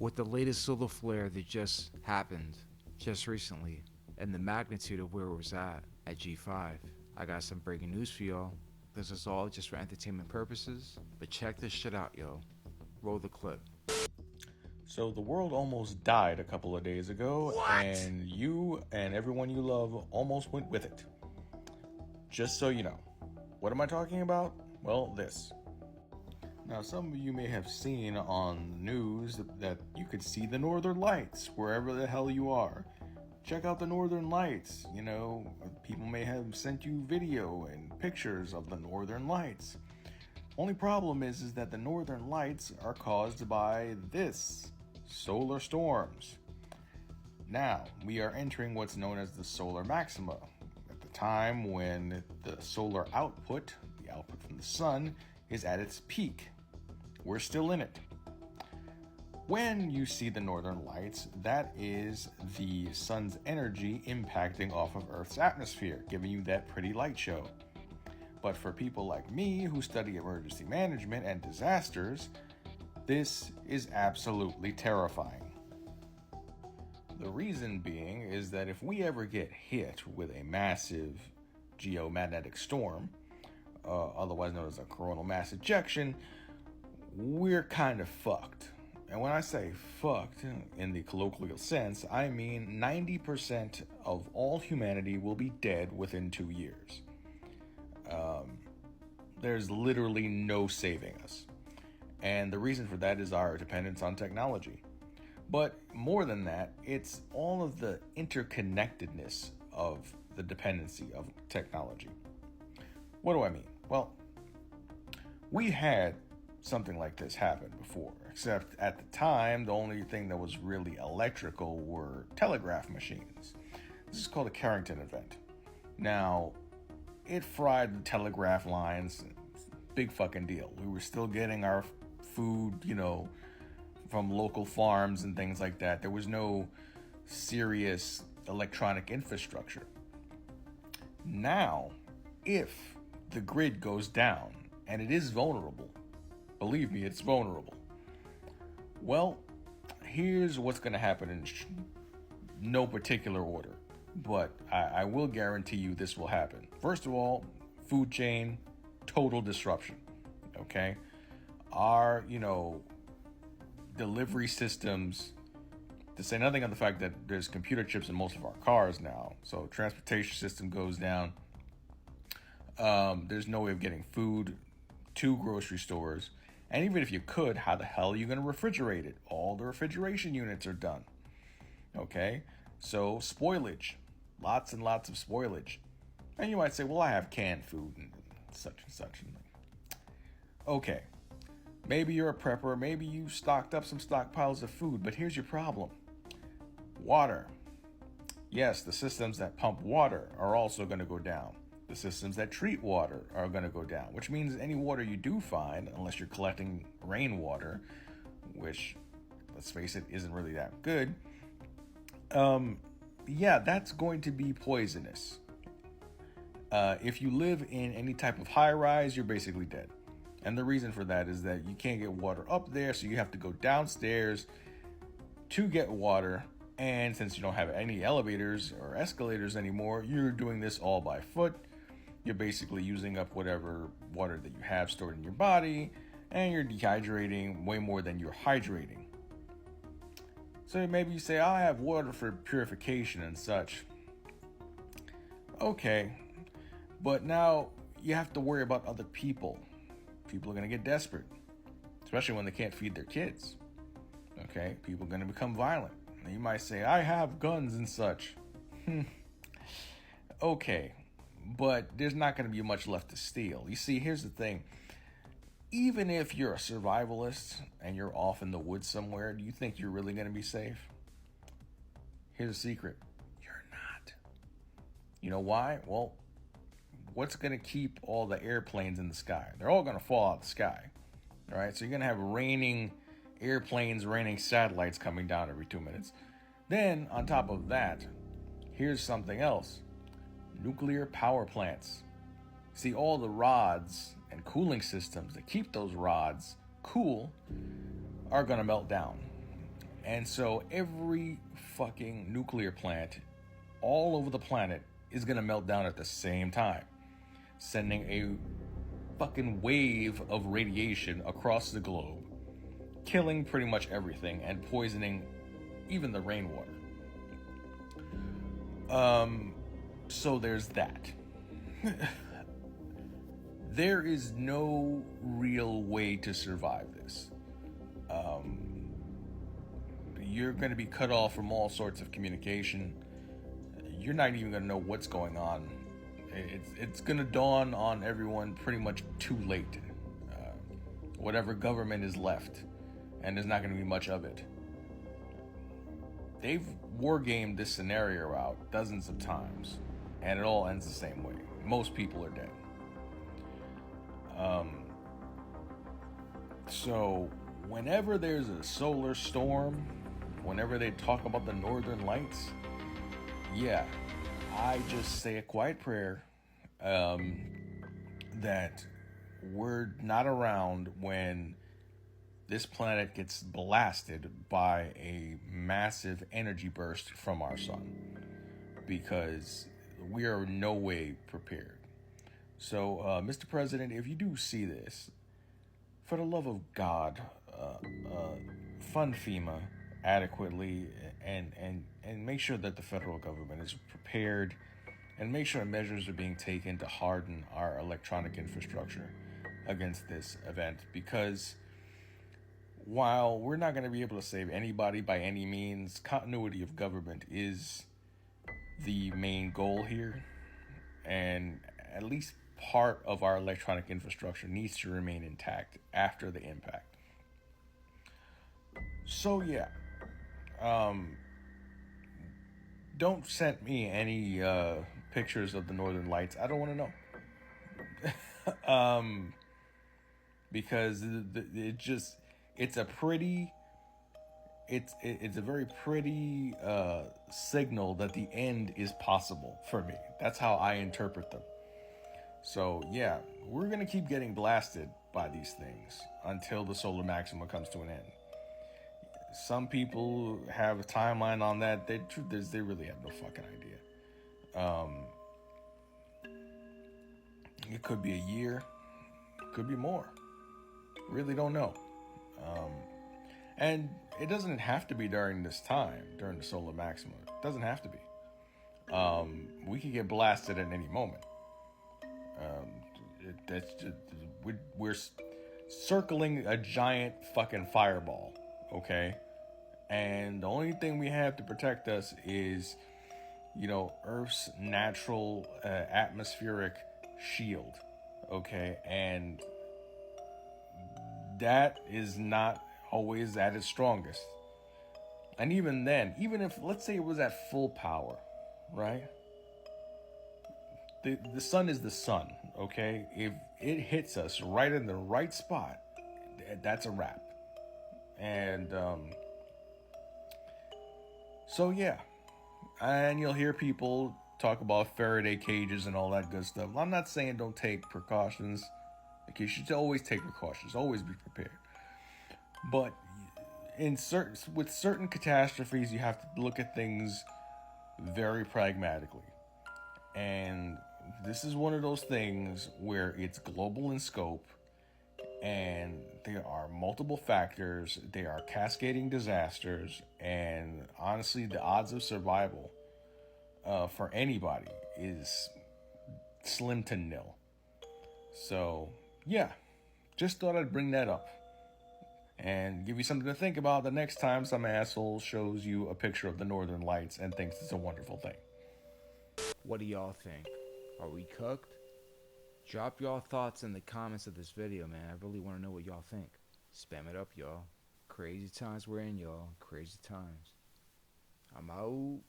With the latest solar flare that just happened just recently and the magnitude of where it was at G5, I got some breaking news for y'all. This is all just for entertainment purposes, but check this shit out, yo. Roll the clip. So the world almost died a couple of days ago, and you and everyone you love almost went with it. Just so you know. What am I talking about? Well, this. Now, some of you may have seen on the news that you could see the northern lights wherever the hell you are. Check out the northern lights. You know, people may have sent you video and pictures of the northern lights. Only problem is that the northern lights are caused by this, solar storms. Now, we are entering what's known as the solar maxima, at the time when the solar output, the output from the sun, is at its peak. We're still in it. When you see the northern lights, that is the sun's energy impacting off of Earth's atmosphere, giving you that pretty light show. But for people like me who study emergency management and disasters, this is absolutely terrifying. The reason being is that if we ever get hit with a massive geomagnetic storm, otherwise known as a coronal mass ejection, we're kind of fucked. And when I say fucked in the colloquial sense, I mean 90% of all humanity will be dead within 2 years. There's literally no saving us. And the reason for that is our dependence on technology. But more than that, it's all of the interconnectedness of the dependency of technology. What do I mean? Well, we had something like this happen before, except at the time, the only thing that was really electrical were telegraph machines. This is called the Carrington event. Now, it fried the telegraph lines. Big fucking deal. We were still getting our food, from local farms and things like that. There was no serious electronic infrastructure. Now, if the grid goes down, and it is vulnerable, believe me, it's vulnerable. Well, here's what's going to happen in no particular order, but I will guarantee you this will happen. First of all, food chain, total disruption, okay? Our, delivery systems, to say nothing of the fact that there's computer chips in most of our cars now, so transportation system goes down. There's no way of getting food to grocery stores. And even if you could, how the hell are you going to refrigerate it? All the refrigeration units are done. Okay? So, spoilage. Lots and lots of spoilage. And you might say, well, I have canned food and such and such. Okay. Maybe you're a prepper. Maybe you stocked up some stockpiles of food. But here's your problem. Water. Yes, the systems that pump water are also going to go down. The systems that treat water are going to go down, which means any water you do find, unless you're collecting rainwater, which, let's face it, isn't really that good, that's going to be poisonous. If you live in any type of high rise, you're basically dead. And the reason for that is that you can't get water up there, so you have to go downstairs to get water. And since you don't have any elevators or escalators anymore, you're doing this all by foot. You're basically using up whatever water that you have stored in your body, and you're dehydrating way more than you're hydrating. So maybe you say, I have water for purification and such. Okay, but now you have to worry about other people. People are going to get desperate, especially when they can't feed their kids. Okay, people are going to become violent. And you might say, I have guns and such. Okay, but there's not going to be much left to steal. You see, here's the thing. Even if you're a survivalist and you're off in the woods somewhere, do you think you're really going to be safe? Here's a secret. You're not. You know why? Well, what's going to keep all the airplanes in the sky? They're all going to fall out of the sky. All right, so you're going to have raining airplanes, raining satellites coming down every 2 minutes. Then, on top of that, here's something else. Nuclear power plants. See, all the rods and cooling systems that keep those rods cool are going to melt down. And so every fucking nuclear plant all over the planet is gonna melt down at the same time, sending a fucking wave of radiation across the globe, killing pretty much everything and poisoning even the rainwater. So there's that. There is no real way to survive this. You're going to be cut off from all sorts of communication. You're not even going to know what's going on. It's going to dawn on everyone pretty much too late. Whatever government is left, and there's not going to be much of it. They've wargamed this scenario out dozens of times, and it all ends the same way. Most people are dead. So whenever there's a solar storm, whenever they talk about the northern lights, yeah, I just say a quiet prayer that we're not around when this planet gets blasted by a massive energy burst from our sun, because we are no way prepared. So, Mr. President, if you do see this, for the love of God, fund FEMA adequately, and make sure that the federal government is prepared, and make sure measures are being taken to harden our electronic infrastructure against this event. Because while we're not going to be able to save anybody by any means, continuity of government is the main goal here, and at least part of our electronic infrastructure needs to remain intact after the impact. So yeah, don't send me any pictures of the northern lights. I don't want to know. Because it's a very pretty signal that the end is possible for me. That's how I interpret them. So yeah, we're gonna keep getting blasted by these things until the solar maxima comes to an end. Some people have a timeline on that. The truth is, they really have no fucking idea. It could be a year, could be more. Really don't know. And it doesn't have to be during this time, during the solar maxima. It doesn't have to be. We could get blasted at any moment. We're circling a giant fucking fireball, okay? And the only thing we have to protect us is, Earth's natural atmospheric shield, okay? And that is not always at its strongest. And even then, even if, let's say it was at full power, right? The sun is the sun, okay? If it hits us right in the right spot, that's a wrap. And so yeah, and you'll hear people talk about Faraday cages and all that good stuff. I'm not saying don't take precautions. Like, you should always take precautions, always be prepared. But with certain catastrophes, you have to look at things very pragmatically. And this is one of those things where it's global in scope, and there are multiple factors, there are cascading disasters, and honestly, the odds of survival for anybody is slim to nil. So, yeah, just thought I'd bring that up and give you something to think about the next time some asshole shows you a picture of the northern lights and thinks it's a wonderful thing. What do y'all think? Are we cooked? Drop y'all thoughts in the comments of this video, man. I really want to know what y'all think. Spam it up, y'all. Crazy times we're in, y'all. Crazy times. I'm out.